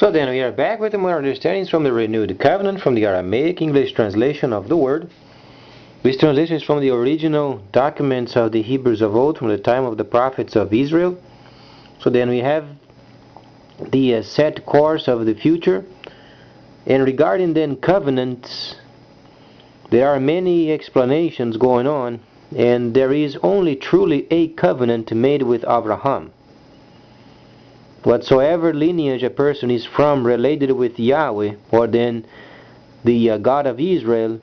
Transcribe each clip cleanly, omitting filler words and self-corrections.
So then we are back with more understandings from the Renewed Covenant from the Aramaic English translation of the word. This translation is from the original documents of the Hebrews of old, from the time of the prophets of Israel. So then we have the set course of the future. And regarding then covenants, there are many explanations going on, and there is only truly a covenant made with Abraham. Whatsoever lineage a person is from related with Yahweh, or then the God of Israel,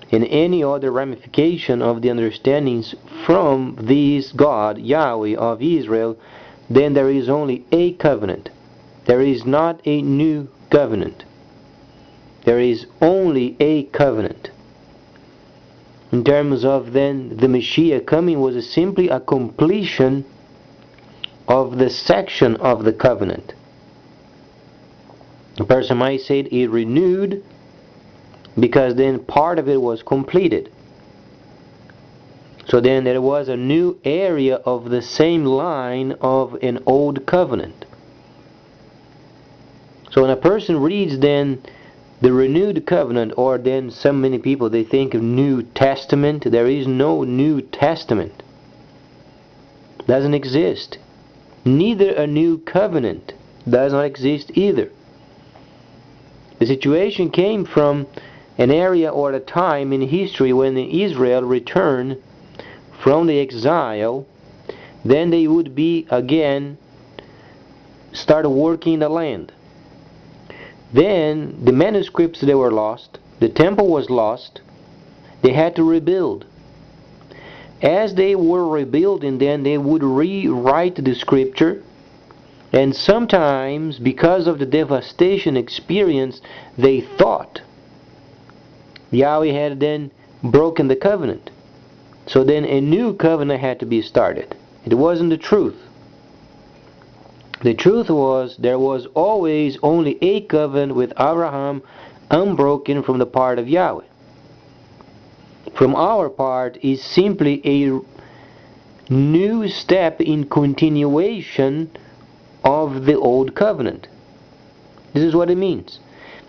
and any other ramification of the understandings from this God, Yahweh of Israel, then there is only a covenant. There is not a new covenant. There is only a covenant. In terms of then the Messiah coming was simply a completion of the section of the covenant. A person might say it renewed, because then part of it was completed. So then there was a new area of the same line of an old covenant. So when a person reads then the renewed covenant, or then many people they think of New Testament, there is no New Testament. Doesn't exist. Neither a new covenant does not exist either. The situation came from an area or a time in history when Israel returned from the exile. Then they would be again start working the land. Then the manuscripts, they were lost. The temple was lost. They had to rebuild. As they were rebuilding, then they would rewrite the scripture, and sometimes because of the devastation experienced, they thought Yahweh had then broken the covenant. So then a new covenant had to be started. It wasn't the truth. The truth was there was always only a covenant with Abraham, unbroken from the part of Yahweh. From our part is simply a new step in continuation of the old covenant. This is what it means.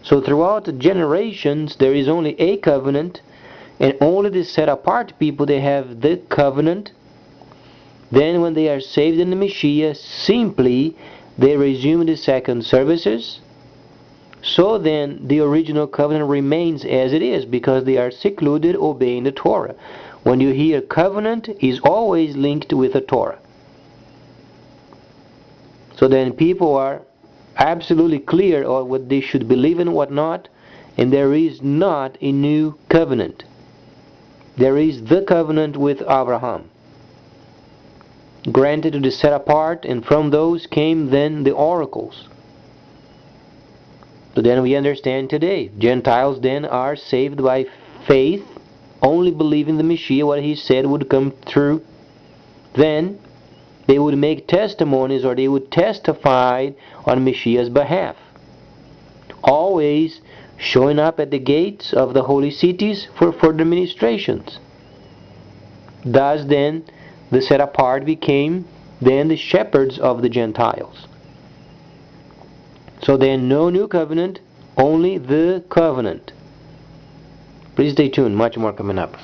So throughout the generations there is only a covenant, and only the set apart people they have the covenant. Then when they are saved in the Messiah, simply they resume the second services. So then the original covenant remains as it is, because they are secluded obeying the Torah. When you hear covenant, is always linked with the Torah. So then people are absolutely clear on what they should believe in and what not, and there is not a new covenant. There is the covenant with Abraham, granted to the set apart, and from those came then the oracles. So then we understand today, Gentiles then are saved by faith, only believing the Messiah, what he said would come true. Then they would make testimonies, or they would testify on Messiah's behalf, always showing up at the gates of the holy cities for further ministrations. Thus then the set apart became then the shepherds of the Gentiles. So then no new covenant, only the covenant. Please stay tuned, much more coming up.